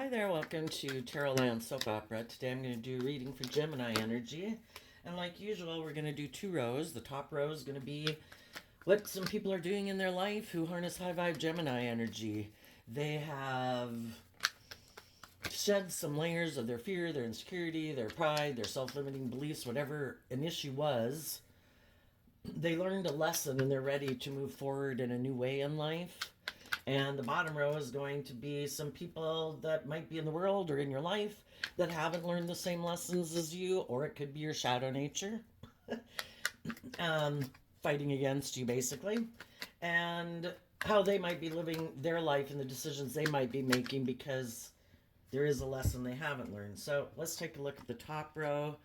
Hi there, welcome to Tarot Land Soap Opera. Today I'm going to do a reading for Gemini energy. And like usual, we're going to do two rows. The top row is going to be what some people are doing in their life who harness high vibe Gemini energy. They have shed some layers of their fear, their insecurity, their pride, their self-limiting beliefs, whatever an issue was. They learned a lesson and they're ready to move forward in a new way in life. And the bottom row is going to be some people that might be in the world or in your life that haven't learned the same lessons as you, or it could be your shadow nature fighting against you, basically. And how they might be living their life and the decisions they might be making because there is a lesson they haven't learned. So let's take a look at the top row.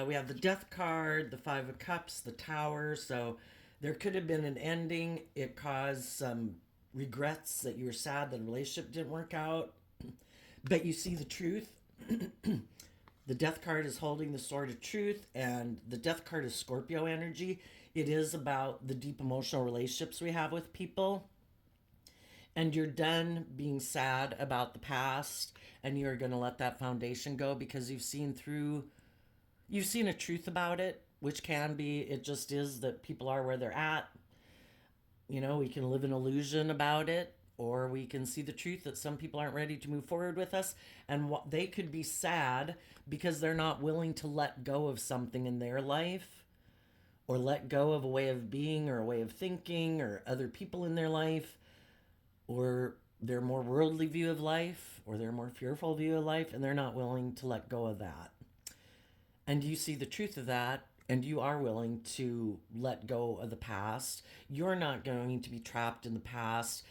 We have the Death card, the Five of Cups, the Tower. So there could have been an ending. It caused some regrets that you were sad that a relationship didn't work out, but you see the truth. The Death card is holding the sword of truth, and the Death card is Scorpio energy. It is about the deep emotional relationships we have with people, and you're done being sad about the past, and you're going to let that foundation go because you've seen a truth about it, which can be, it just is that people are where they're at. You know, we can live an illusion about it, or we can see the truth that some people aren't ready to move forward with us, and what they could be sad because they're not willing to let go of something in their life, or let go of a way of being or a way of thinking or other people in their life, or their more worldly view of life or their more fearful view of life, and they're not willing to let go of that. And you see the truth of that, and you are willing to let go of the past. You're not going to be trapped in the past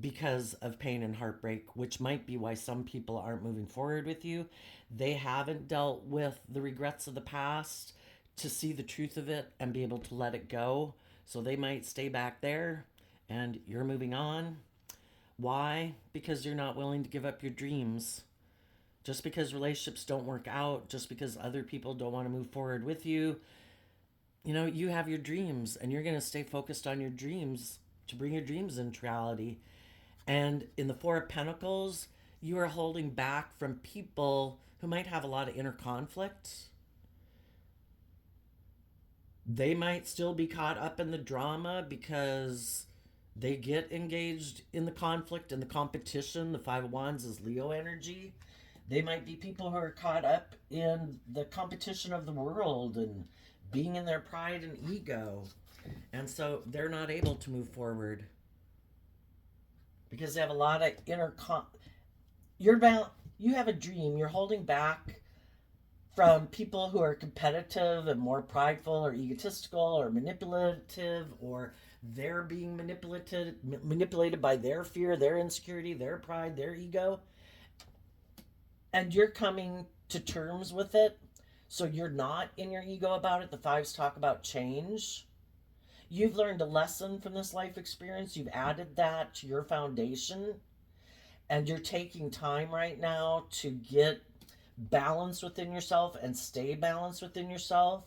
because of pain and heartbreak, which might be why some people aren't moving forward with you. They haven't dealt with the regrets of the past to see the truth of it and be able to let it go. So they might stay back there, and you're moving on. Why? Because you're not willing to give up your dreams. Just because relationships don't work out, just because other people don't want to move forward with you, you know, you have your dreams, and you're going to stay focused on your dreams to bring your dreams into reality. And in the Four of Pentacles, you are holding back from people who might have a lot of inner conflict. They might still be caught up in the drama because they get engaged in the conflict and the competition. The Five of Wands is Leo energy. They might be people who are caught up in the competition of the world and being in their pride and ego. And so they're not able to move forward because they have a lot of you have a dream. You're holding back from people who are competitive and more prideful or egotistical or manipulative, or they're being manipulated by their fear, their insecurity, their pride, their ego. And you're coming to terms with it, so you're not in your ego about it. The fives talk about change. You've learned a lesson from this life experience. You've added that to your foundation, and you're taking time right now to get balance within yourself and stay balanced within yourself.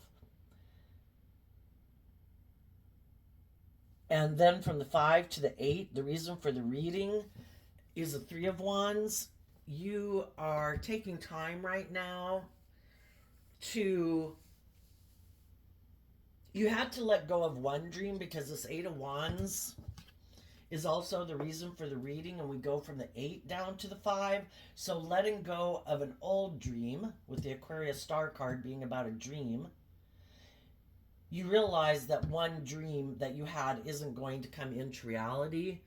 And then from the 5 to the 8, the reason for the reading is the Three of Wands. You are taking time right now to, you had to let go of one dream because this Eight of Wands is also the reason for the reading, and we go from the 8 down to the 5. So letting go of an old dream, with the Aquarius star card being about a dream, you realize that one dream that you had isn't going to come into reality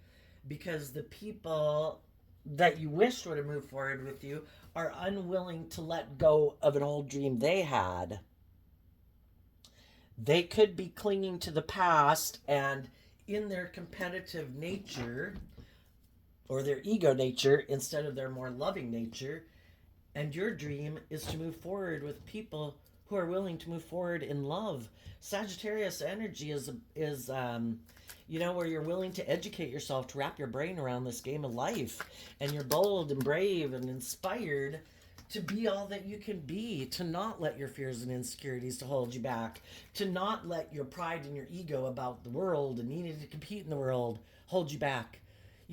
because the people that you wished would have moved forward with you are unwilling to let go of an old dream they had. They could be clinging to the past, and in their competitive nature or their ego nature instead of their more loving nature. And your dream is to move forward with people who are willing to move forward in love. Sagittarius energy is where you're willing to educate yourself, to wrap your brain around this game of life, and you're bold and brave and inspired to be all that you can be, to not let your fears and insecurities to hold you back, to not let your pride and your ego about the world and needing to compete in the world hold you back.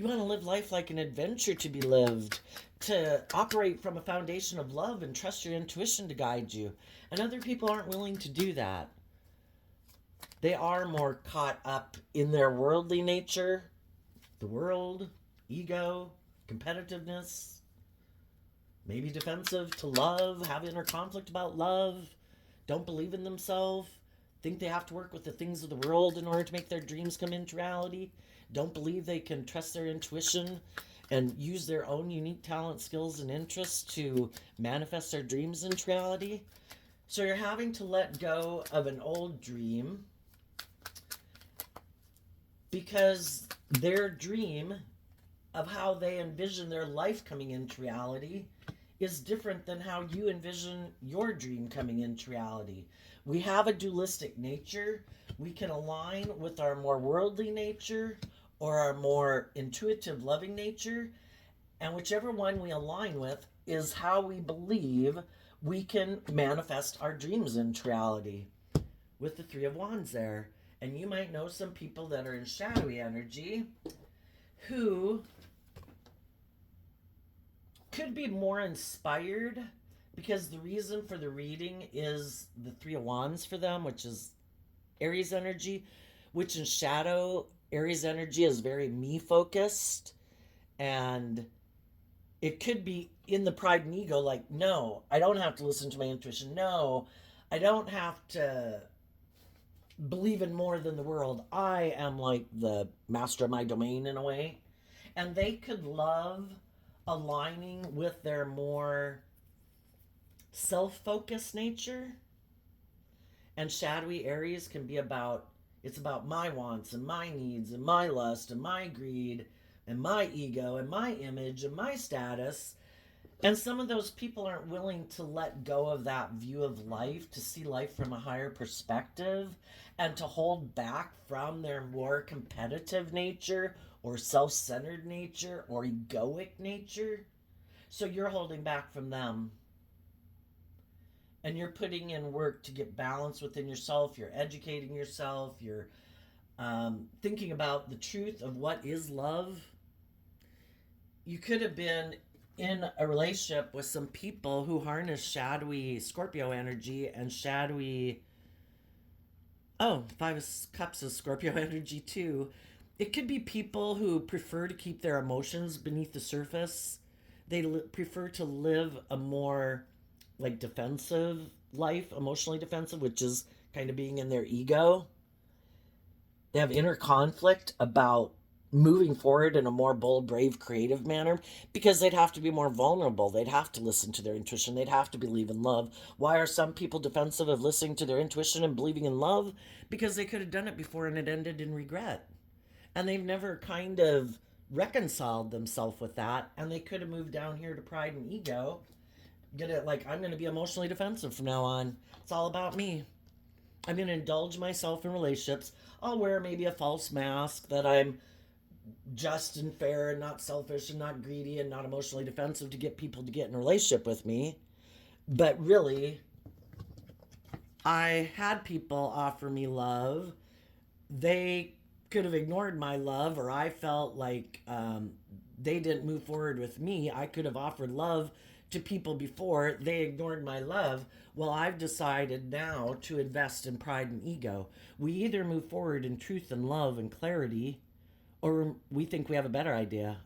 You want to live life like an adventure to be lived, to operate from a foundation of love and trust your intuition to guide you. And other people aren't willing to do that. They are more caught up in their worldly nature, the world, ego, competitiveness, maybe defensive to love, have inner conflict about love, don't believe in themselves, think they have to work with the things of the world in order to make their dreams come into reality, don't believe they can trust their intuition and use their own unique talent, skills, and interests to manifest their dreams into reality. So you're having to let go of an old dream because their dream of how they envision their life coming into reality is different than how you envision your dream coming into reality. We have a dualistic nature. We can align with our more worldly nature or our more intuitive, loving nature. And whichever one we align with is how we believe we can manifest our dreams into reality. With the Three of Wands there. And you might know some people that are in shadowy energy who could be more inspired because the reason for the reading is the Three of Wands for them, which is Aries energy, which in shadow, Aries energy is very me focused. And it could be in the pride and ego, like, no, I don't have to listen to my intuition. No, I don't have to believe in more than the world. I am like the master of my domain in a way. And they could love aligning with their more self-focused nature. And shadowy Aries can be about, it's about my wants and my needs and my lust and my greed and my ego and my image and my status. And some of those people aren't willing to let go of that view of life, to see life from a higher perspective, and to hold back from their more competitive nature or self-centered nature or egoic nature. So you're holding back from them. And you're putting in work to get balance within yourself. You're educating yourself. You're thinking about the truth of what is love. You could have been in a relationship with some people who harness shadowy Scorpio energy and shadowy, Five of Cups is Scorpio energy too. It could be people who prefer to keep their emotions beneath the surface. They prefer to live a more like defensive life, emotionally defensive, which is kind of being in their ego. They have inner conflict about moving forward in a more bold, brave, creative manner because they'd have to be more vulnerable. They'd have to listen to their intuition. They'd have to believe in love. Why are some people defensive of listening to their intuition and believing in love? Because they could have done it before and it ended in regret. And they've never kind of reconciled themselves with that. And they could have moved down here to pride and ego. Get it? Like, I'm going to be emotionally defensive from now on. It's all about me. I'm going to indulge myself in relationships. I'll wear maybe a false mask that I'm just and fair and not selfish and not greedy and not emotionally defensive to get people to get in a relationship with me. But really, I had people offer me love. They could have ignored my love, or I felt like they didn't move forward with me. I could have offered love to people before. They ignored my love. Well, I've decided now to invest in pride and ego. We either move forward in truth and love and clarity, or we think we have a better idea.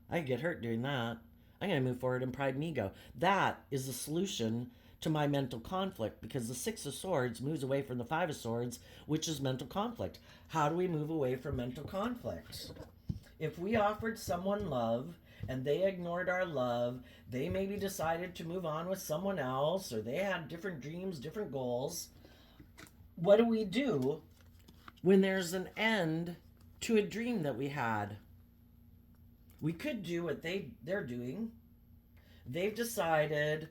I get hurt doing that. I'm going to move forward in pride and ego. That is the solution to my mental conflict, because the Six of Swords moves away from the Five of Swords, which is mental conflict. How do we move away from mental conflict? If we offered someone love and they ignored our love, they maybe decided to move on with someone else, or they had different dreams, different goals. What do we do when there's an end to a dream that we had? We could do what they're doing. They've decided,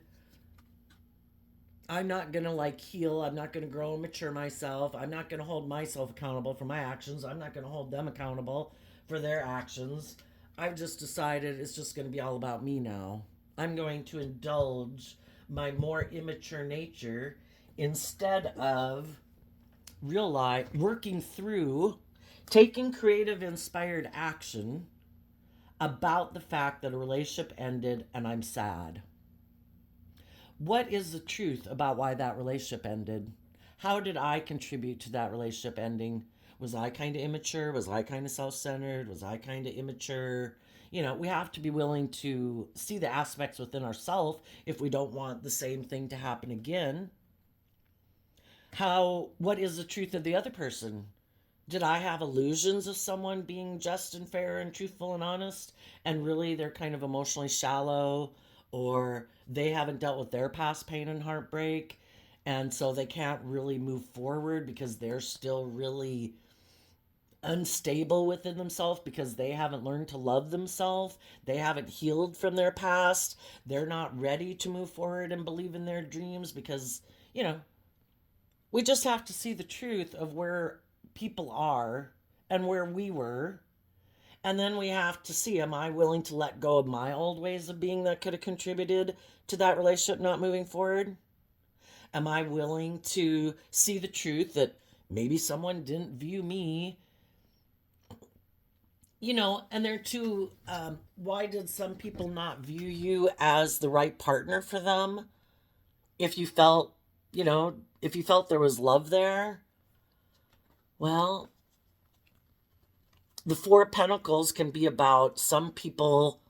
I'm not going to heal. I'm not going to grow and mature myself. I'm not going to hold myself accountable for my actions. I'm not going to hold them accountable for their actions. I've just decided it's just going to be all about me now. I'm going to indulge my more immature nature instead of working through taking creative inspired action about the fact that a relationship ended and I'm sad. What is the truth about why that relationship ended? How did I contribute to that relationship ending? Was I kind of immature? Was I kind of self centered? Was I kind of immature? We have to be willing to see the aspects within ourselves if we don't want the same thing to happen again. What is the truth of the other person? Did I have illusions of someone being just and fair and truthful and honest, and really they're kind of emotionally shallow, or they haven't dealt with their past pain and heartbreak, and so they can't really move forward because they're still really unstable within themselves because they haven't learned to love themselves. They haven't healed from their past. They're not ready to move forward and believe in their dreams because, you know, we just have to see the truth of where people are and where we were. And then we have to see, am I willing to let go of my old ways of being that could have contributed to that relationship not moving forward? Am I willing to see the truth that maybe someone didn't view me? And there too, why did some people not view you as the right partner for them? If you felt, if you felt there was love there, well, the Four of Pentacles can be about some people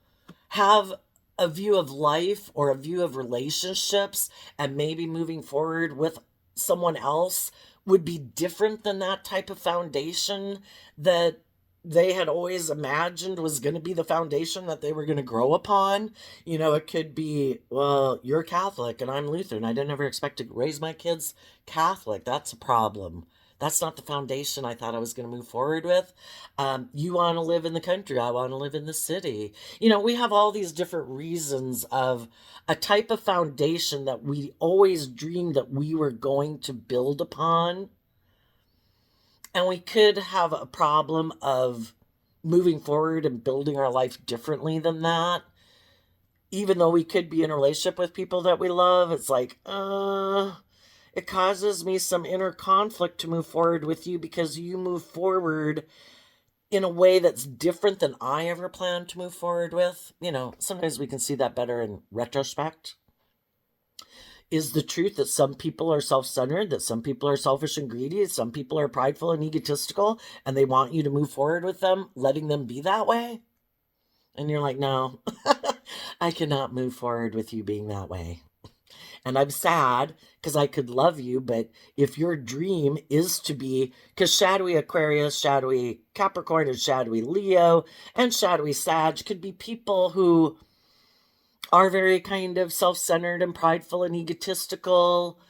have a view of life or a view of relationships, and maybe moving forward with someone else would be different than that type of foundation that they had always imagined was going to be the foundation that they were going to grow upon. It could be, well, you're Catholic and I'm Lutheran. I didn't ever expect to raise my kids Catholic. That's a problem. That's not the foundation I thought I was going to move forward with. You want to live in the country. I want to live in the city. We have all these different reasons of a type of foundation that we always dreamed that we were going to build upon. And we could have a problem of moving forward and building our life differently than that. Even though we could be in a relationship with people that we love, it's like, it causes me some inner conflict to move forward with you because you move forward in a way that's different than I ever planned to move forward with. Sometimes we can see that better in retrospect. Is the truth that some people are self-centered, that some people are selfish and greedy, some people are prideful and egotistical, and they want you to move forward with them, letting them be that way? And you're like, no, I cannot move forward with you being that way. And I'm sad because I could love you, but if your dream is to be, because shadowy Aquarius, shadowy Capricorn, and shadowy Leo, and shadowy Sag could be people who are very kind of self-centered and prideful and egotistical.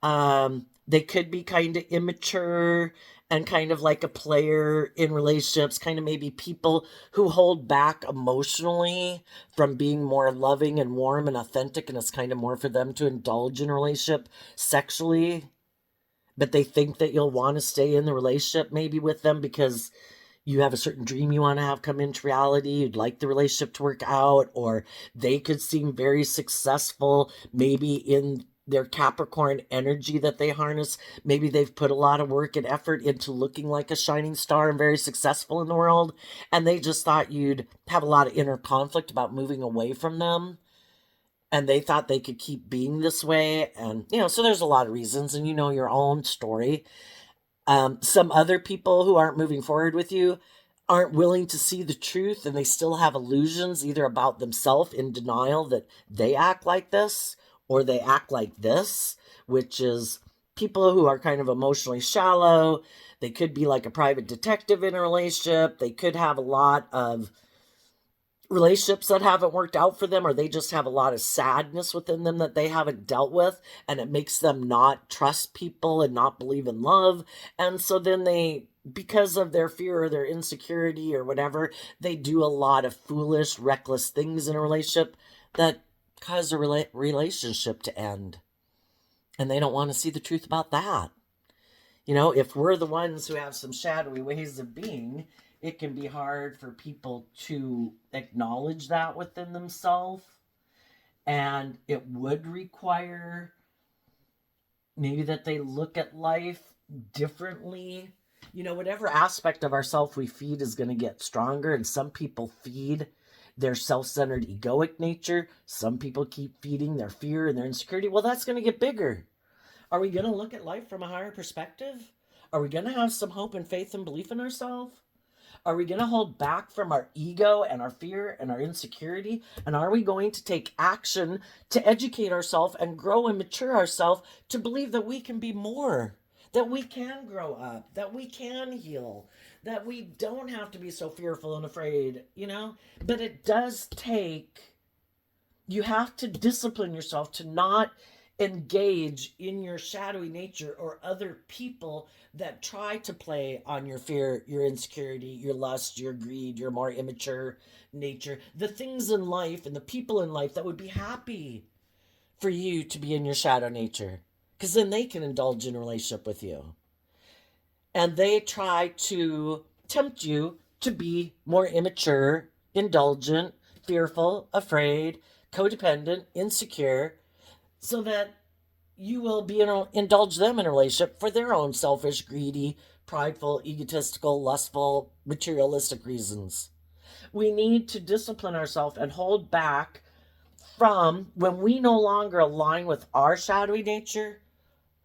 They could be kind of immature and kind of like a player in relationships, kind of maybe people who hold back emotionally from being more loving and warm and authentic, and it's kind of more for them to indulge in a relationship sexually, but they think that you'll want to stay in the relationship maybe with them because you have a certain dream you want to have come into reality. You'd like the relationship to work out, or they could seem very successful, maybe in their Capricorn energy that they harness. Maybe they've put a lot of work and effort into looking like a shining star and very successful in the world, and they just thought you'd have a lot of inner conflict about moving away from them, and they thought they could keep being this way. And so there's a lot of reasons, and your own story. Some other people who aren't moving forward with you aren't willing to see the truth, and they still have illusions either about themselves, in denial that they act like this or they act like this, which is people who are kind of emotionally shallow. They could be like a private detective in a relationship. They could have a lot of relationships that haven't worked out for them, or they just have a lot of sadness within them that they haven't dealt with, and it makes them not trust people and not believe in love. And so then they, because of their fear or their insecurity or whatever, they do a lot of foolish, reckless things in a relationship that cause a relationship to end. And they don't want to see the truth about that. If we're the ones who have some shadowy ways of being, it can be hard for people to acknowledge that within themselves. And it would require maybe that they look at life differently. Whatever aspect of ourself we feed is going to get stronger. And some people feed their self-centered egoic nature. Some people keep feeding their fear and their insecurity. Well, that's going to get bigger. Are we going to look at life from a higher perspective? Are we going to have some hope and faith and belief in ourselves? Are we going to hold back from our ego and our fear and our insecurity? And are we going to take action to educate ourselves and grow and mature ourselves to believe that we can be more, that we can grow up, that we can heal, that we don't have to be so fearful and afraid, you know? But it does take, you have to discipline yourself to not engage in your shadowy nature or other people that try to play on your fear, your insecurity, your lust, your greed, your more immature nature, the things in life and the people in life that would be happy for you to be in your shadow nature, because then they can indulge in a relationship with you. And they try to tempt you to be more immature, indulgent, fearful, afraid, codependent, insecure, so that you will indulge them in a relationship for their own selfish, greedy, prideful, egotistical, lustful, materialistic reasons. We need to discipline ourselves and hold back from when we no longer align with our shadowy nature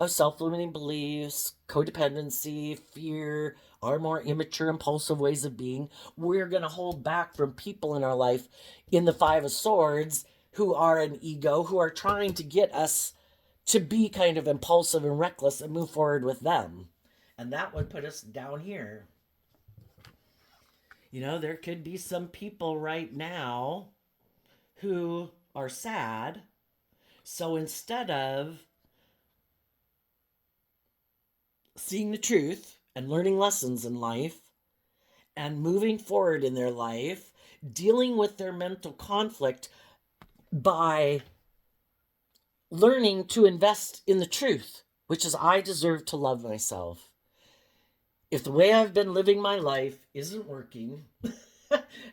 of self-limiting beliefs, codependency, fear, our more immature, impulsive ways of being. We're going to hold back from people in our life in the Five of Swords who are an ego, who are trying to get us to be kind of impulsive and reckless and move forward with them. And that would put us down here. You know, there could be some people right now who are sad. So instead of seeing the truth and learning lessons in life and moving forward in their life, dealing with their mental conflict by learning to invest in the truth, which is I deserve to love myself. If the way I've been living my life isn't working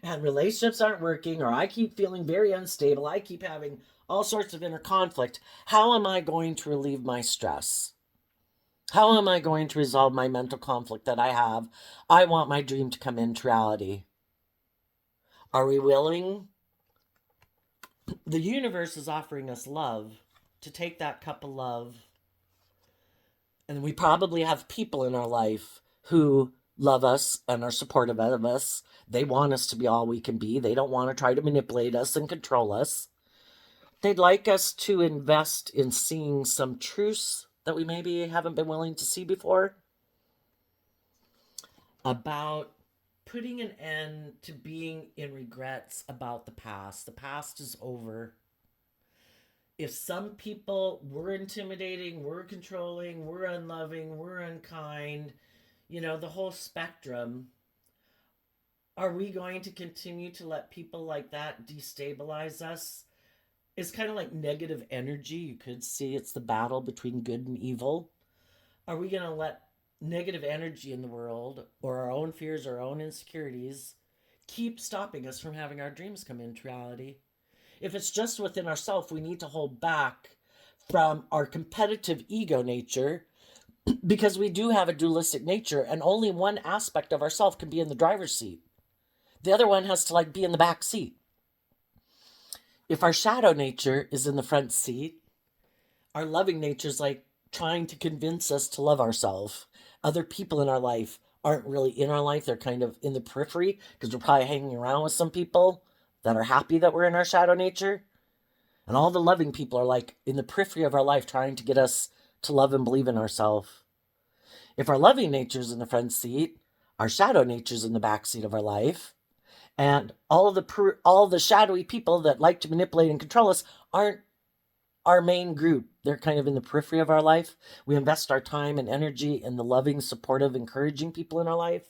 and relationships aren't working, or I keep feeling very unstable, I keep having all sorts of inner conflict, how am I going to relieve my stress? How am I going to resolve my mental conflict that I have? I want my dream to come into reality. Are we willing? The universe is offering us love, to take that cup of love. And we probably have people in our life who love us and are supportive of us. They want us to be all we can be. They don't want to try to manipulate us and control us. They'd like us to invest in seeing some truths that we maybe haven't been willing to see before, about putting an end to being in regrets about the past. The past is over. If some people were intimidating, were controlling, were unloving, were unkind, you know, the whole spectrum, are we going to continue to let people like that destabilize us? It's kind of like negative energy. You could see it's the battle between good and evil. Are we going to let negative energy in the world, or our own fears, our own insecurities, keep stopping us from having our dreams come into reality? If it's just within ourselves, we need to hold back from our competitive ego nature, because we do have a dualistic nature, and only one aspect of ourself can be in the driver's seat. The other one has to like be in the back seat. If our shadow nature is in the front seat, our loving nature is like trying to convince us to love ourselves. Other people in our life aren't really in our life. They're kind of in the periphery, because we're probably hanging around with some people that are happy that we're in our shadow nature. And all the loving people are like in the periphery of our life, trying to get us to love and believe in ourselves. If our loving nature is in the front seat, our shadow nature is in the back seat of our life. And all the shadowy people that like to manipulate and control us aren't our main group. They're kind of in the periphery of our life. We invest our time and energy in the loving, supportive, encouraging people in our life.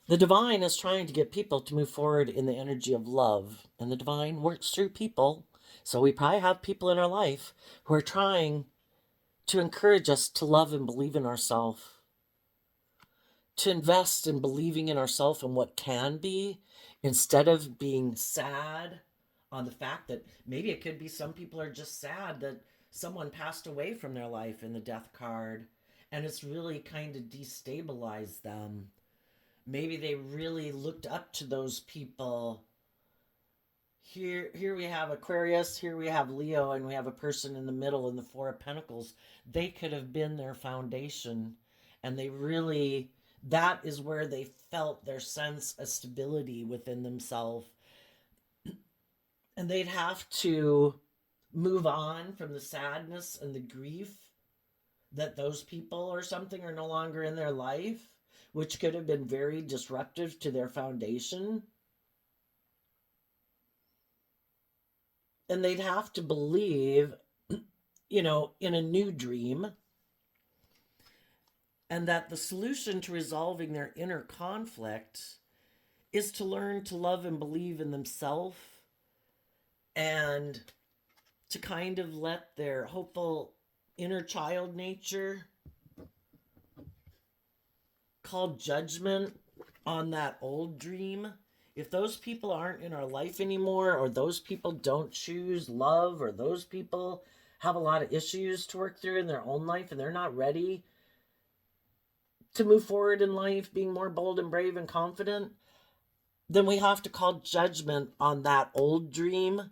The divine is trying to get people to move forward in the energy of love, and the divine works through people. So we probably have people in our life who are trying to encourage us to love and believe in ourselves, to invest in believing in ourselves and what can be, instead of being sad on the fact that maybe it could be some people are just sad that someone passed away from their life in the death card, and it's really kind of destabilized them. Maybe they really looked up to those people. Here we have Aquarius, here we have Leo, and we have a person in the middle in the Four of Pentacles. They could have been their foundation, and they really, that is where they felt their sense of stability within themselves. And they'd have to move on from the sadness and the grief that those people or something are no longer in their life, which could have been very disruptive to their foundation. And they'd have to believe, in a new dream, and that the solution to resolving their inner conflict is to learn to love and believe in themselves, and to kind of let their hopeful inner child nature call judgment on that old dream. If those people aren't in our life anymore, or those people don't choose love, or those people have a lot of issues to work through in their own life and they're not ready to move forward in life being more bold and brave and confident, then we have to call judgment on that old dream,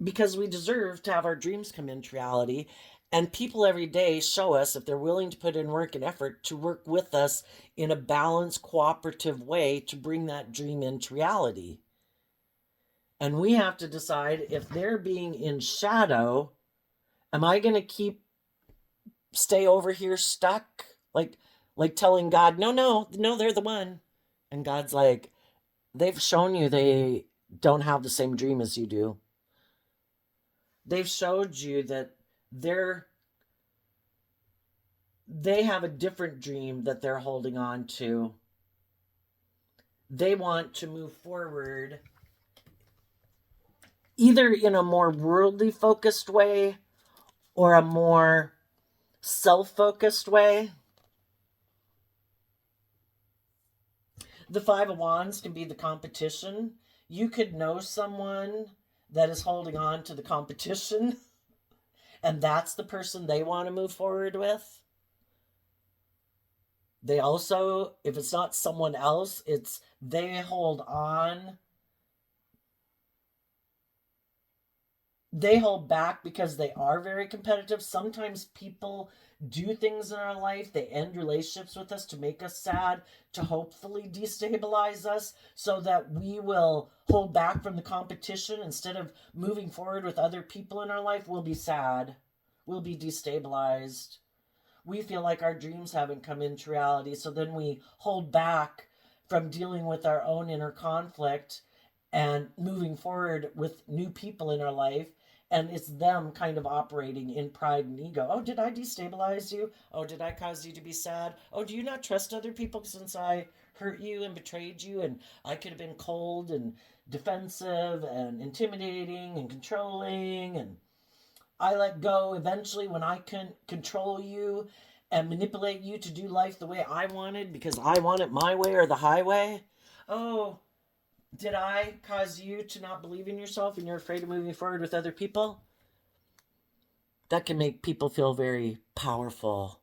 because we deserve to have our dreams come into reality. And people every day show us if they're willing to put in work and effort to work with us in a balanced, cooperative way to bring that dream into reality. And we have to decide, if they're being in shadow, am I going to stay over here stuck? Like telling God, no, they're the one. And God's like, they've shown you they don't have the same dream as you do. They've showed you that they have a different dream that they're holding on to. They want to move forward either in a more worldly focused way or a more self-focused way. The Five of Wands can be the competition. You could know someone that is holding on to the competition, and that's the person they want to move forward with. They also, if it's not someone else, it's they hold on. They hold back because they are very competitive. Sometimes people do things in our life. They end relationships with us to make us sad, to hopefully destabilize us, so that we will hold back from the competition. Instead of moving forward with other people in our life, we'll be sad. We'll be destabilized. We feel like our dreams haven't come into reality, so then we hold back from dealing with our own inner conflict and moving forward with new people in our life. And it's them kind of operating in pride and ego. Oh, did I destabilize you? Oh, did I cause you to be sad? Oh, do you not trust other people since I hurt you and betrayed you? And I could have been cold and defensive and intimidating and controlling. And I let go eventually when I couldn't control you and manipulate you to do life the way I wanted because I want it my way or the highway. Oh, did I cause you to not believe in yourself and you're afraid of moving forward with other people? That can make people feel very powerful.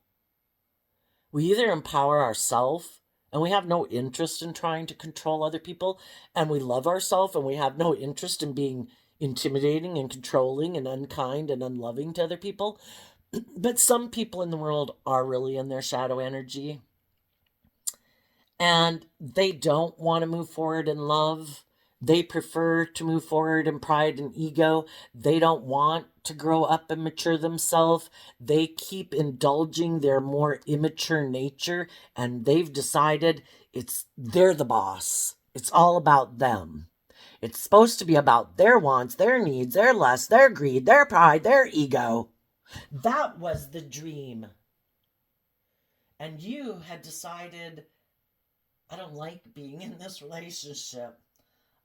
We either empower ourselves and we have no interest in trying to control other people, and we love ourselves and we have no interest in being intimidating and controlling and unkind and unloving to other people. But some people in the world are really in their shadow energy, and they don't want to move forward in love. They prefer to move forward in pride and ego. They don't want to grow up and mature themselves. They keep indulging their more immature nature, and they've decided they're the boss. It's all about them. It's supposed to be about their wants, their needs, their lust, their greed, their pride, their ego. That was the dream. And you had decided, I don't like being in this relationship.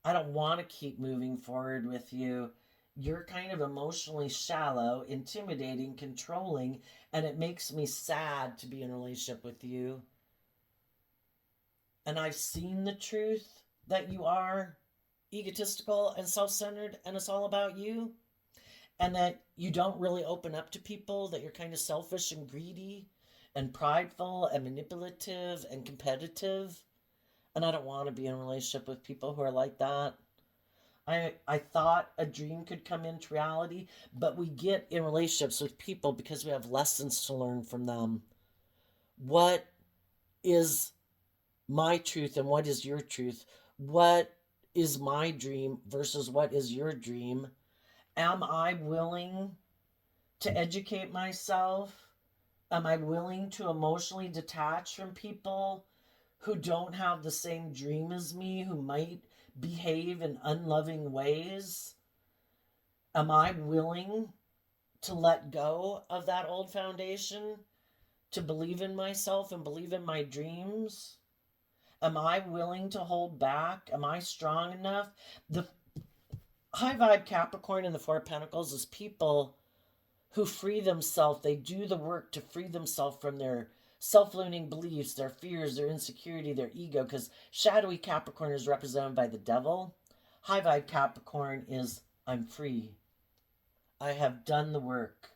I don't want to keep moving forward with you. You're kind of emotionally shallow, intimidating, controlling, and it makes me sad to be in a relationship with you. And I've seen the truth that you are egotistical and self-centered, and it's all about you. And that you don't really open up to people, that you're kind of selfish and greedy and prideful and manipulative and competitive. And I don't want to be in a relationship with people who are like that. I thought a dream could come into reality, but we get in relationships with people because we have lessons to learn from them. What is my truth and what is your truth? What is my dream versus what is your dream? Am I willing to educate myself? Am I willing to emotionally detach from people who don't have the same dream as me, who might behave in unloving ways? Am I willing to let go of that old foundation, to believe in myself and believe in my dreams? Am I willing to hold back? Am I strong enough? The high vibe Capricorn in the Four of Pentacles is people who free themselves. They do the work to free themselves from their self-limiting beliefs, their fears, their insecurity, their ego, because shadowy Capricorn is represented by the devil. High vibe Capricorn is, I'm free. I have done the work.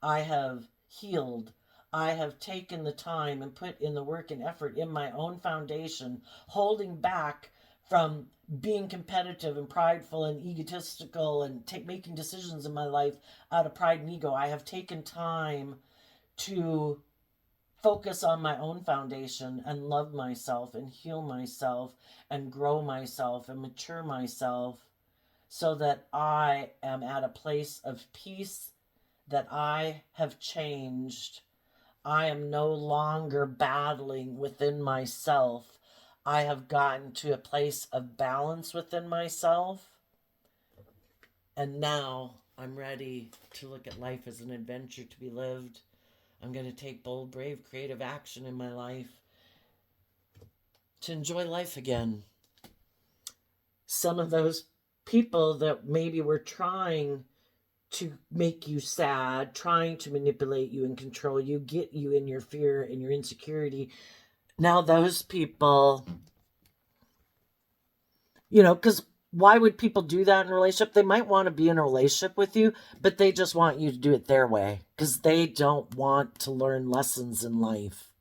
I have healed. I have taken the time and put in the work and effort in my own foundation, holding back from being competitive and prideful and egotistical and making decisions in my life out of pride and ego. I have taken time to focus on my own foundation and love myself and heal myself and grow myself and mature myself so that I am at a place of peace, that I have changed. I am no longer battling within myself. I have gotten to a place of balance within myself. And now I'm ready to look at life as an adventure to be lived. I'm going to take bold, brave, creative action in my life to enjoy life again. Some of those people that maybe were trying to make you sad, trying to manipulate you and control you, get you in your fear and your insecurity. Now those people, because why would people do that in a relationship? They might want to be in a relationship with you, but they just want you to do it their way because they don't want to learn lessons in life.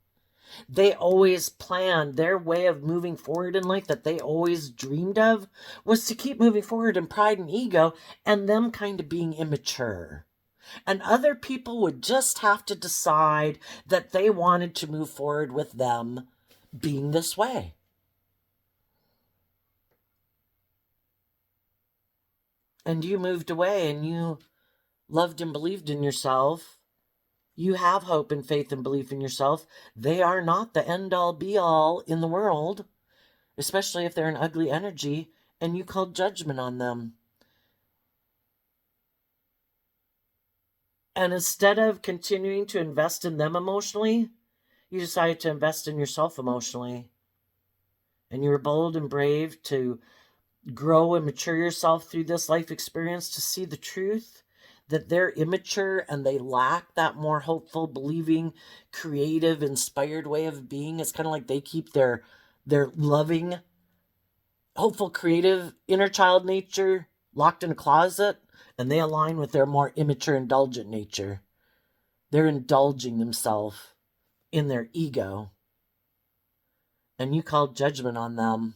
They always planned their way of moving forward in life that they always dreamed of was to keep moving forward in pride and ego and them kind of being immature. And other people would just have to decide that they wanted to move forward with them being this way. And you moved away and you loved and believed in yourself. You have hope and faith and belief in yourself. They are not the end all be all in the world, especially if they're an ugly energy and you called judgment on them. And instead of continuing to invest in them emotionally, you decided to invest in yourself emotionally. And you were bold and brave to grow and mature yourself through this life experience to see the truth that they're immature and they lack that more hopeful, believing, creative, inspired way of being. It's kind of like they keep their loving, hopeful, creative inner child nature locked in a closet, and they align with their more immature, indulgent nature. They're indulging themselves in their ego. And you called judgment on them.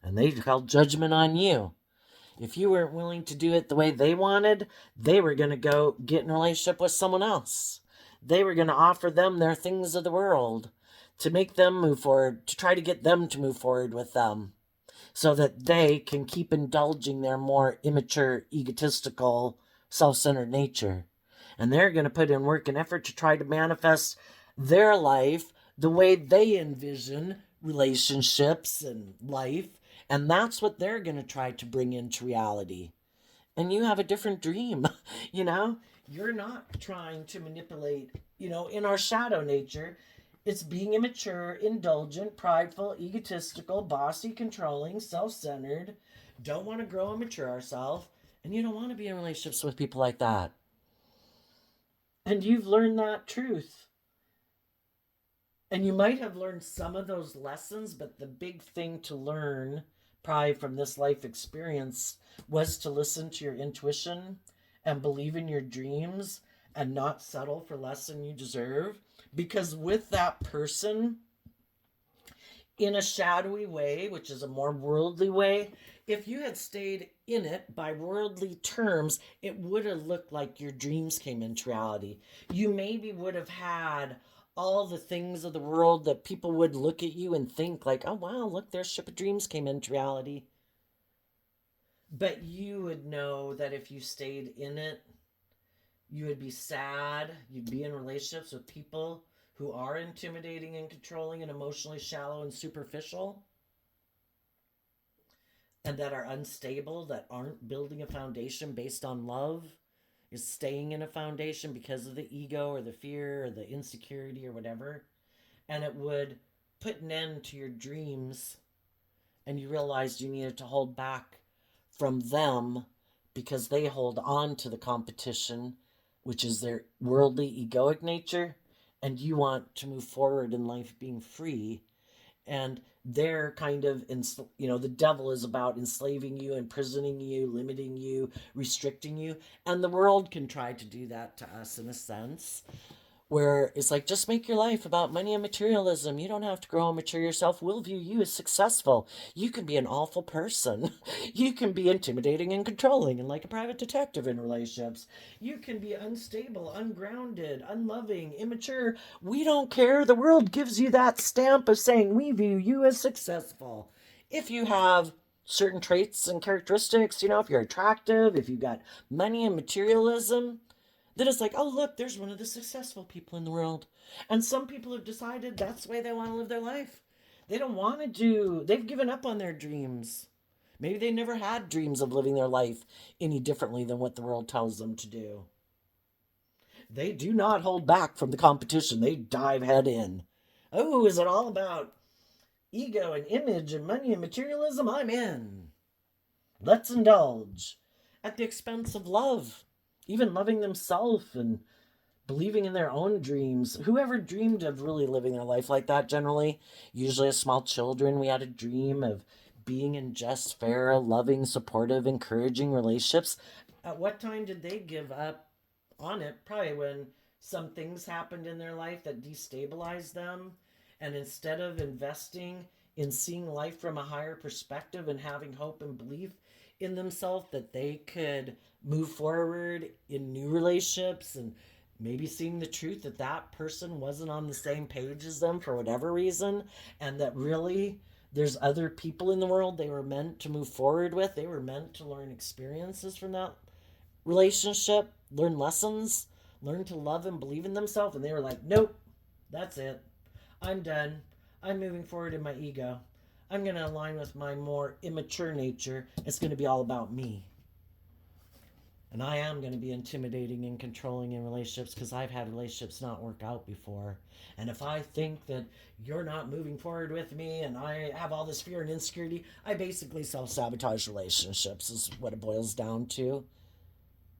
And they called judgment on you. If you weren't willing to do it the way they wanted, they were going to go get in a relationship with someone else. They were going to offer them their things of the world to make them move forward, to try to get them to move forward with them so that they can keep indulging their more immature, egotistical, self-centered nature. And they're going to put in work and effort to try to manifest their life the way they envision relationships and life. And that's what they're going to try to bring into reality. And you have a different dream, You're not trying to manipulate, in our shadow nature. It's being immature, indulgent, prideful, egotistical, bossy, controlling, self-centered, don't want to grow and mature ourselves, and you don't want to be in relationships with people like that. And you've learned that truth. And you might have learned some of those lessons, but the big thing to learn, probably from this life experience, was to listen to your intuition and believe in your dreams and not settle for less than you deserve. Because with that person, in a shadowy way, which is a more worldly way. If you had stayed in it by worldly terms, it would have looked like your dreams came into reality. You maybe would have had all the things of the world that people would look at you and think like, oh wow, look, their ship of dreams came into reality. But you would know that if you stayed in it, you would be sad. You'd be in relationships with people who are intimidating and controlling and emotionally shallow and superficial, and that are unstable, that aren't building a foundation based on love, is staying in a foundation because of the ego or the fear or the insecurity or whatever. And it would put an end to your dreams, and you realized you needed to hold back from them because they hold on to the competition, which is their worldly egoic nature, and you want to move forward in life being free. And they're kind of, the devil is about enslaving you, imprisoning you, limiting you, restricting you. And the world can try to do that to us in a sense, where it's like, just make your life about money and materialism. You don't have to grow and mature yourself. We'll view you as successful. You can be an awful person. You can be intimidating and controlling and like a private detective in relationships. You can be unstable, ungrounded, unloving, immature. We don't care. The world gives you that stamp of saying we view you as successful. If you have certain traits and characteristics, if you're attractive, if you've got money and materialism, then it's like, oh, look, there's one of the successful people in the world. And some people have decided that's the way they want to live their life. They don't want to they've given up on their dreams. Maybe they never had dreams of living their life any differently than what the world tells them to do. They do not hold back from the competition, they dive head in. Oh, is it all about ego and image and money and materialism? I'm in. Let's indulge at the expense of love, even loving themselves and believing in their own dreams. Whoever dreamed of really living their life like that, generally, usually as small children, we had a dream of being in just, fair, loving, supportive, encouraging relationships. At what time did they give up on it? Probably when some things happened in their life that destabilized them. And instead of investing in seeing life from a higher perspective and having hope and belief in themselves that they could move forward in new relationships, and maybe seeing the truth that that person wasn't on the same page as them for whatever reason, and that really there's other people in the world they were meant to move forward with. They were meant to learn experiences from that relationship, learn lessons, learn to love and believe in themselves. And they were like, nope, that's it. I'm done. I'm moving forward in my ego. I'm going to align with my more immature nature. It's going to be all about me. And I am going to be intimidating and controlling in relationships because I've had relationships not work out before. And if I think that you're not moving forward with me and I have all this fear and insecurity, I basically self-sabotage relationships is what it boils down to.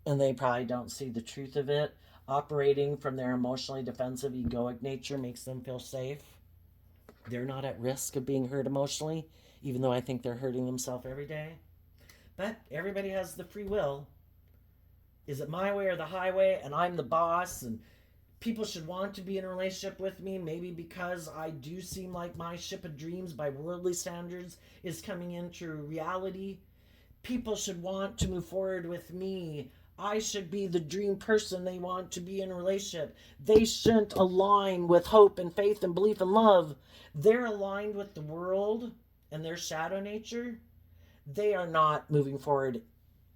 And they probably don't see the truth of it. Operating from their emotionally defensive, egoic nature makes them feel safe. They're not at risk of being hurt emotionally, even though I think they're hurting themselves every day. But everybody has the free will. Is it my way or the highway? And I'm the boss, and people should want to be in a relationship with me, maybe because I do seem like my ship of dreams by worldly standards is coming into reality. People should want to move forward with me. I should be the dream person they want to be in a relationship. They shouldn't align with hope and faith and belief and love. They're aligned with the world and their shadow nature. They are not moving forward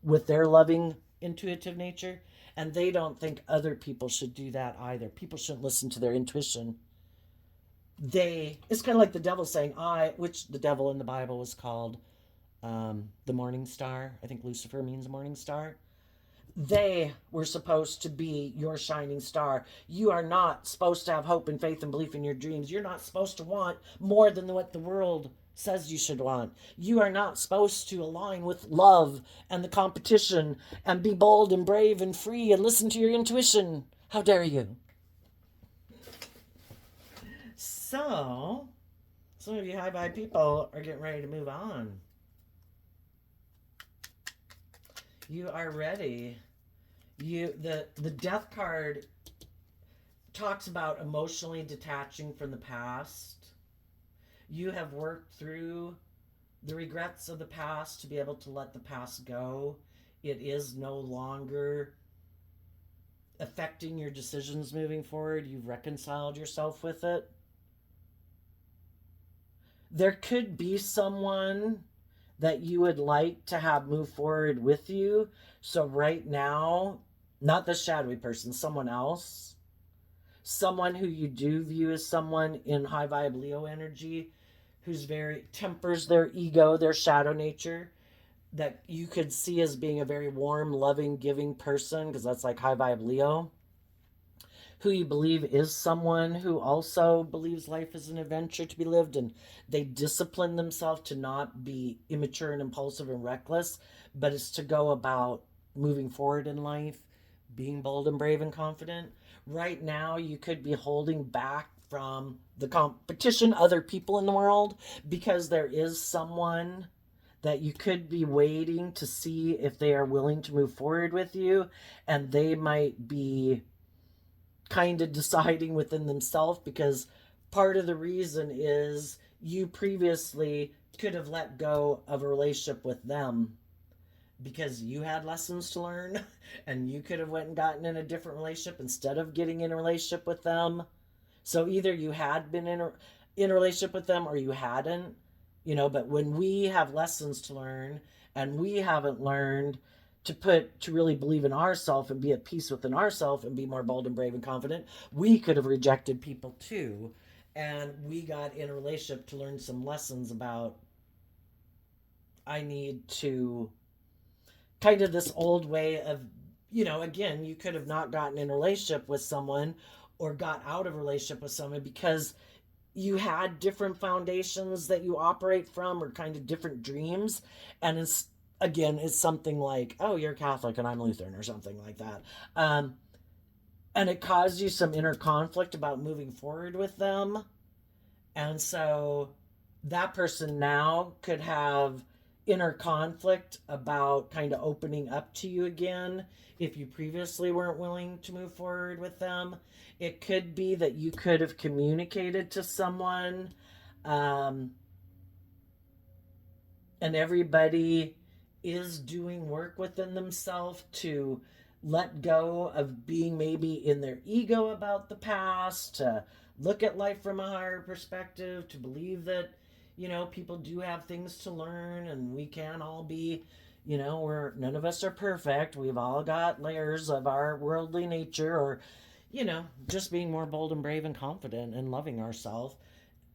with their loving, intuitive nature. And they don't think other people should do that either. People shouldn't listen to their intuition. It's kind of like the devil saying, which the devil in the Bible was called the morning star. I think Lucifer means morning star. They were supposed to be your shining star. You are not supposed to have hope and faith and belief in your dreams. You're not supposed to want more than what the world says you should want. You are not supposed to align with love and the competition and be bold and brave and free and listen to your intuition. How dare you? So, some of you high vibe people are getting ready to move on. You are ready. The death card talks about emotionally detaching from the past, You have worked through the regrets of the past to be able to let the past go. It is no longer affecting your decisions moving forward. You've reconciled yourself with it. There could be someone that you would like to have move forward with you. So, right now, not the shadowy person, someone else, someone who you do view as someone in high vibe Leo energy, who's very tempers their ego, their shadow nature, that you could see as being a very warm, loving, giving person, because that's like high vibe Leo, who you believe is someone who also believes life is an adventure to be lived, and they discipline themselves to not be immature and impulsive and reckless, but it's to go about moving forward in life, being bold and brave and confident. Right now, you could be holding back from the competition, other people in the world, because there is someone that you could be waiting to see if they are willing to move forward with you, and they might be kind of deciding within themselves, because part of the reason is you previously could have let go of a relationship with them because you had lessons to learn and you could have went and gotten in a different relationship instead of getting in a relationship with them. So either you had been in a relationship with them or you hadn't, but when we have lessons to learn and we haven't learned to really believe in ourselves and be at peace within ourselves and be more bold and brave and confident, we could have rejected people too. And we got in a relationship to learn some lessons about, I need to, kind of this old way of, again, you could have not gotten in a relationship with someone or got out of a relationship with someone because you had different foundations that you operate from, or kind of different dreams. And it's something like, oh, you're Catholic and I'm Lutheran, or something like that. And it caused you some inner conflict about moving forward with them. And so that person now could have inner conflict about kind of opening up to you again if you previously weren't willing to move forward with them. It could be that you could have communicated to someone, um, and everybody is doing work within themselves to let go of being maybe in their ego about the past, to look at life from a higher perspective, to believe that, people do have things to learn and we can all be, none of us are perfect. We've all got layers of our worldly nature, or, just being more bold and brave and confident and loving ourselves.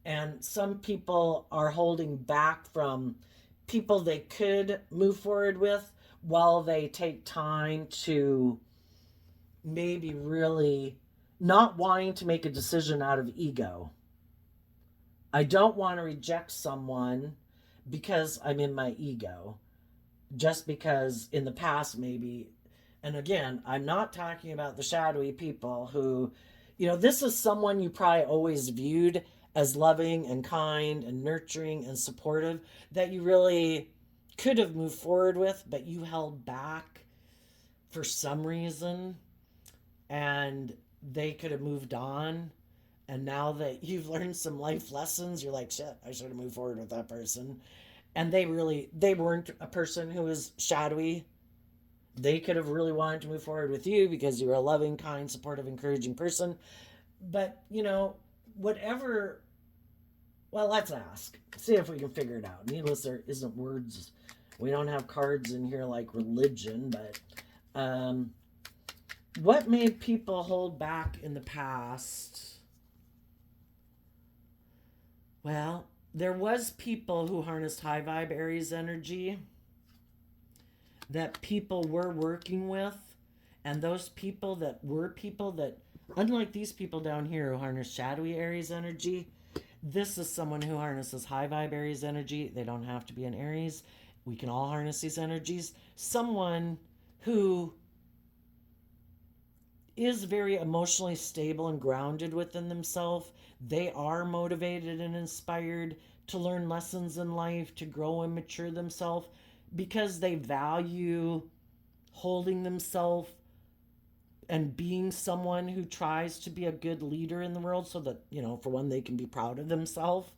And some people are holding back from people they could move forward with while they take time to maybe really not wanting to make a decision out of ego. I don't want to reject someone because I'm in my ego, just because in the past maybe. And again, I'm not talking about the shadowy people who, this is someone you probably always viewed as loving and kind and nurturing and supportive, that you really could have moved forward with, but you held back for some reason, and they could have moved on. And now that you've learned some life lessons, you're like, shit, I should have moved forward with that person. And they weren't a person who was shadowy. They could have really wanted to move forward with you because you were a loving, kind, supportive, encouraging person. But, whatever, well, let's ask. See if we can figure it out. Needless, there isn't words. We don't have cards in here like religion, but what made people hold back in the past? Well, there was people who harnessed high vibe Aries energy that people were working with, and those people that were people that, unlike these people down here who harness shadowy Aries energy, this is someone who harnesses high vibe Aries energy. They don't have to be an Aries. We can all harness these energies. Someone who is very emotionally stable and grounded within themselves. They are motivated and inspired to learn lessons in life, to grow and mature themselves, because they value holding themselves and being someone who tries to be a good leader in the world, so that, for one, they can be proud of themselves.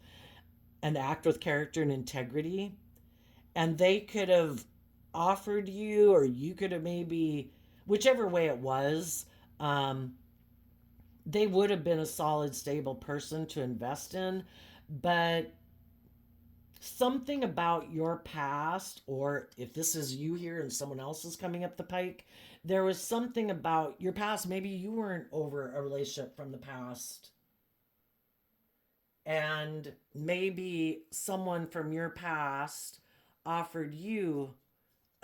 and act with character and integrity. And they could have offered you, or you could have maybe, whichever way it was, um, they would have been a solid, stable person to invest in. But something about your past, or if this is you here and someone else is coming up the pike, there was something about your past. Maybe you weren't over a relationship from the past, and maybe someone from your past offered you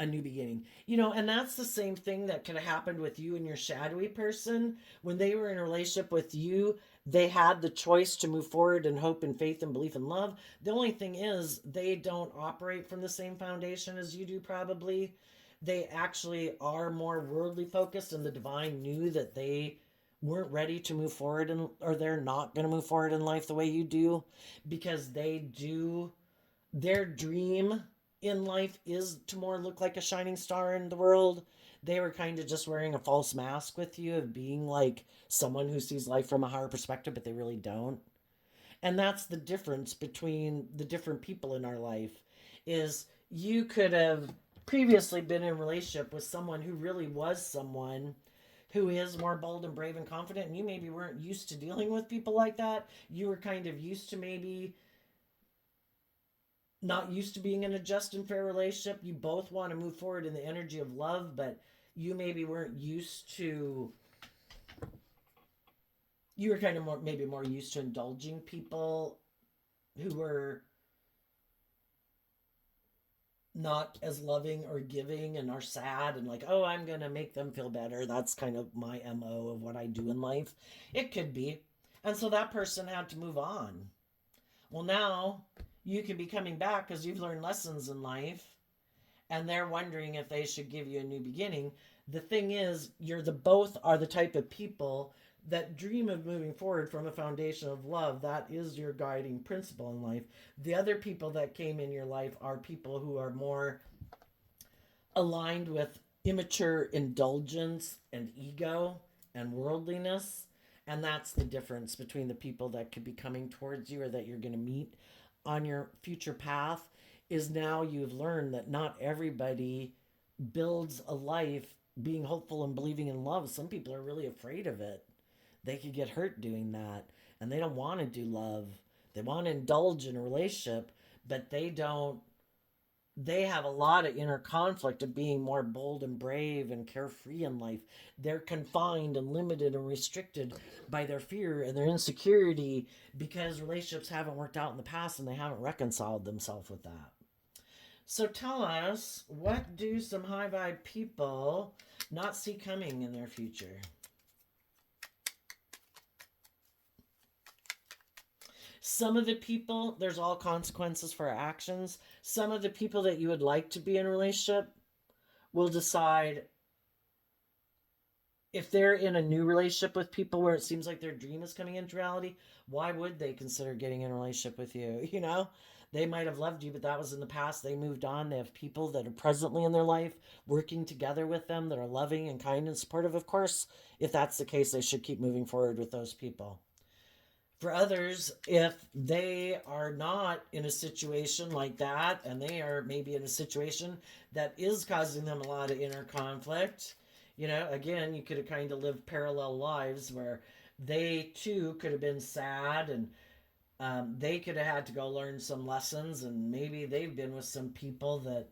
a new beginning. And that's the same thing that could have happened with you and your shadowy person. When they were in a relationship with you, they had the choice to move forward in hope and faith and belief and love. The only thing is, they don't operate from the same foundation as you do, probably. They actually are more worldly focused, and the divine knew that they weren't ready to move forward, or they're not going to move forward in life the way you do, because they do, their dream in life is to more look like a shining star in the world. They were kind of just wearing a false mask with you of being like someone who sees life from a higher perspective, but they really don't. And that's the difference between the different people in our life, is you could have previously been in a relationship with someone who really was someone who is more bold and brave and confident, and you maybe weren't used to dealing with people like that. You were kind of used to maybe not used to being in a just and fair relationship. You both want to move forward in the energy of love, but you maybe weren't used to, you were kind of more used to indulging people who were not as loving or giving and are sad, and like, oh, I'm going to make them feel better. That's kind of my MO of what I do in life. It could be. And so that person had to move on. Well, now you could be coming back because you've learned lessons in life, and they're wondering if they should give you a new beginning. The thing is, the both are the type of people that dream of moving forward from a foundation of love. That is your guiding principle in life. The other people that came in your life are people who are more aligned with immature indulgence and ego and worldliness. And that's the difference between the people that could be coming towards you, or that you're going to meet on your future path, is now you've learned that not everybody builds a life being hopeful and believing in love. Some people are really afraid of it. They could get hurt doing that, and they don't want to do love. They want to indulge in a relationship, but they have a lot of inner conflict of being more bold and brave and carefree in life. They're confined and limited and restricted by their fear and their insecurity, because relationships haven't worked out in the past and they haven't reconciled themselves with that. So tell us, what do some high vibe people not see coming in their future? Some of the people, there's all consequences for our actions. Some of the people that you would like to be in a relationship will decide, if they're in a new relationship with people where it seems like their dream is coming into reality, why would they consider getting in a relationship with you? They might have loved you, but that was in the past. They moved on. They have people that are presently in their life working together with them that are loving and kind and supportive. Of course, if that's the case, they should keep moving forward with those people. For others, if they are not in a situation like that, and they are maybe in a situation that is causing them a lot of inner conflict, again, you could have kind of lived parallel lives where they too could have been sad, and they could have had to go learn some lessons, and maybe they've been with some people that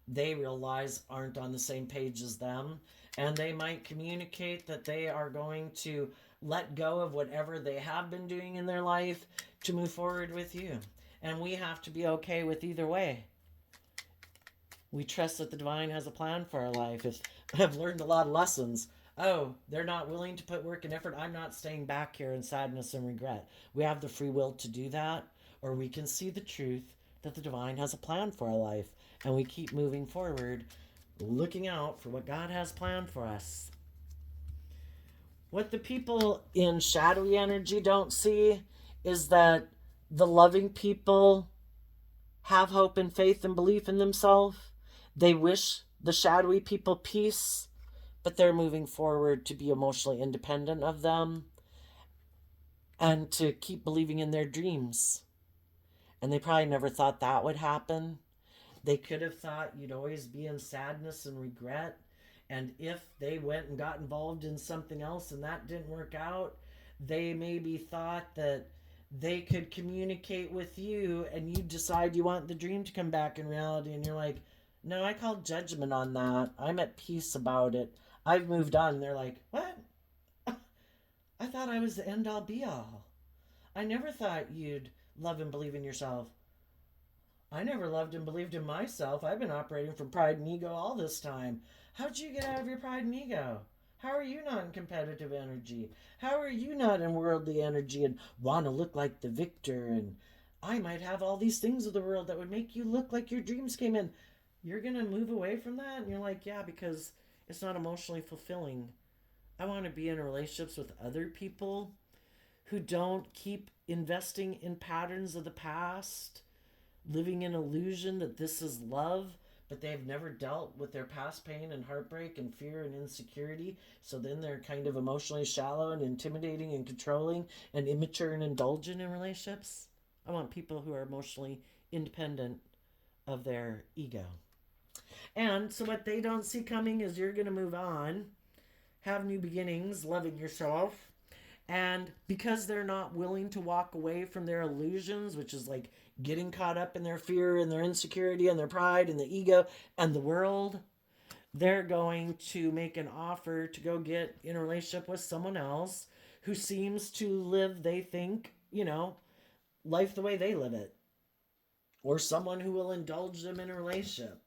they realize aren't on the same page as them, and they might communicate that they are going to let go of whatever they have been doing in their life to move forward with you. And we have to be okay with either way. We trust that the divine has a plan for our life. If I've learned a lot of lessons, oh, they're not willing to put work and effort, I'm not staying back here in sadness and regret. We have the free will to do that, or we can see the truth that the divine has a plan for our life, and we keep moving forward, looking out for what God has planned for us. What the people in shadowy energy don't see is that the loving people have hope and faith and belief in themselves. They wish the shadowy people peace, but they're moving forward to be emotionally independent of them and to keep believing in their dreams. And they probably never thought that would happen. They could have thought you'd always be in sadness and regret. And if they went and got involved in something else and that didn't work out, they maybe thought that they could communicate with you and you decide you want the dream to come back in reality. And you're like, no, I call judgment on that. I'm at peace about it. I've moved on. And they're like, what? I thought I was the end all be all. I never thought you'd love and believe in yourself. I never loved and believed in myself. I've been operating from pride and ego all this time. How'd you get out of your pride and ego? How are you not in competitive energy? How are you not in worldly energy and want to look like the victor? And I might have all these things of the world that would make you look like your dreams came in. You're going to move away from that? And you're like, yeah, because it's not emotionally fulfilling. I want to be in relationships with other people who don't keep investing in patterns of the past, living in illusion that this is love, but they've never dealt with their past pain and heartbreak and fear and insecurity. So then they're kind of emotionally shallow and intimidating and controlling and immature and indulgent in relationships. I want people who are emotionally independent of their ego. And so what they don't see coming is you're going to move on, have new beginnings, loving yourself. And because they're not willing to walk away from their illusions, which is like getting caught up in their fear and their insecurity and their pride and the ego and the world, they're going to make an offer to go get in a relationship with someone else who seems to live, they think, life the way they live it. Or someone who will indulge them in a relationship.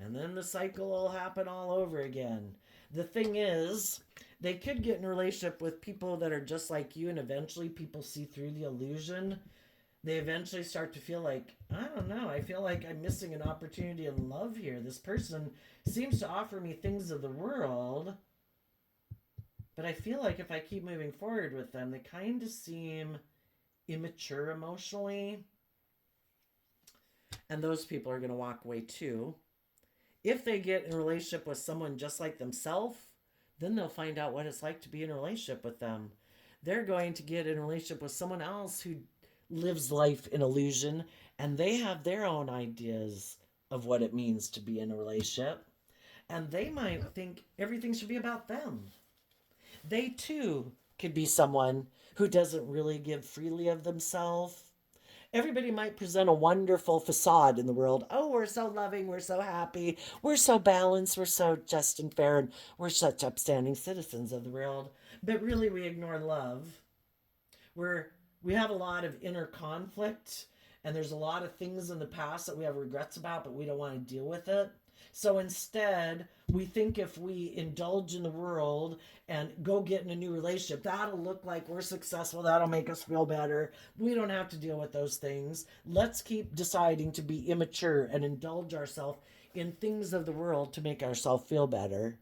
And then the cycle will happen all over again. The thing is, they could get in a relationship with people that are just like you, and eventually people see through the illusion. They eventually start to feel like, I don't know, I feel like I'm missing an opportunity in love here. This person seems to offer me things of the world, but I feel like if I keep moving forward with them, they kind of seem immature emotionally. And those people are going to walk away too. If they get in a relationship with someone just like themselves, then they'll find out what it's like to be in a relationship with them. They're going to get in a relationship with someone else who lives life in illusion, and they have their own ideas of what it means to be in a relationship. And they might think everything should be about them. They too could be someone who doesn't really give freely of themselves. Everybody might present a wonderful facade in the world. Oh, we're so loving, we're so happy, we're so balanced, we're so just and fair, and we're such upstanding citizens of the world. But really, we ignore love. We're we have a lot of inner conflict, and there's a lot of things in the past that we have regrets about, but we don't want to deal with it. So instead, we think if we indulge in the world and go get in a new relationship, that'll look like we're successful. That'll make us feel better. We don't have to deal with those things. Let's keep deciding to be immature and indulge ourselves in things of the world to make ourselves feel better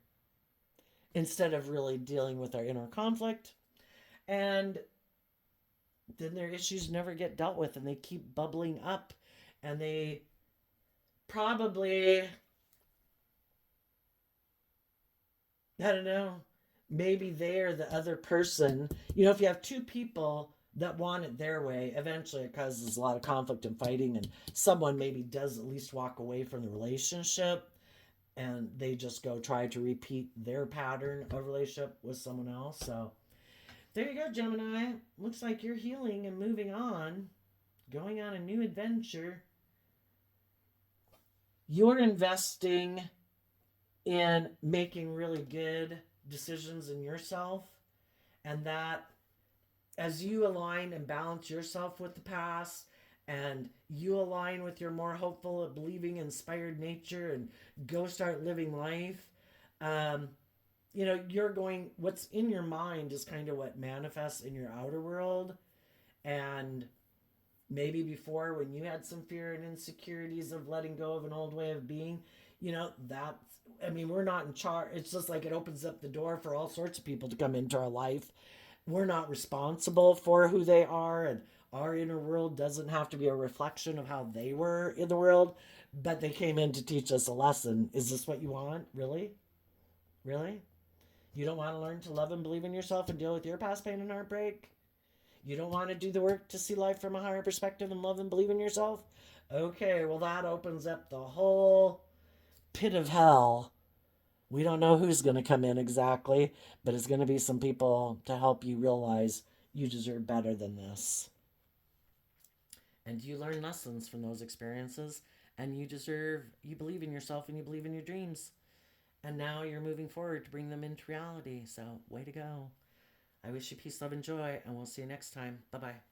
instead of really dealing with our inner conflict. And then their issues never get dealt with and they keep bubbling up, and they probably, I don't know, maybe they're the other person. If you have two people that want it their way, eventually it causes a lot of conflict and fighting, and someone maybe does at least walk away from the relationship and they just go try to repeat their pattern of relationship with someone else. So there you go, Gemini. Looks like you're healing and moving on, going on a new adventure. You're investing in making really good decisions in yourself, and that as you align and balance yourself with the past, and you align with your more hopeful, believing, inspired nature and go start living life, you're going, what's in your mind is kind of what manifests in your outer world. And maybe before, when you had some fear and insecurities of letting go of an old way of being, we're not in charge. It's just like it opens up the door for all sorts of people to come into our life. We're not responsible for who they are, and our inner world doesn't have to be a reflection of how they were in the world, but they came in to teach us a lesson. Is this what you want? Really? Really? You don't want to learn to love and believe in yourself and deal with your past pain and heartbreak? You don't want to do the work to see life from a higher perspective and love and believe in yourself? Okay, well, that opens up the whole pit of hell. We don't know who's going to come in exactly, but it's going to be some people to help you realize you deserve better than this. And you learn lessons from those experiences, and you believe in yourself and you believe in your dreams. And now you're moving forward to bring them into reality. So, way to go. I wish you peace, love, and joy, and we'll see you next time. Bye bye.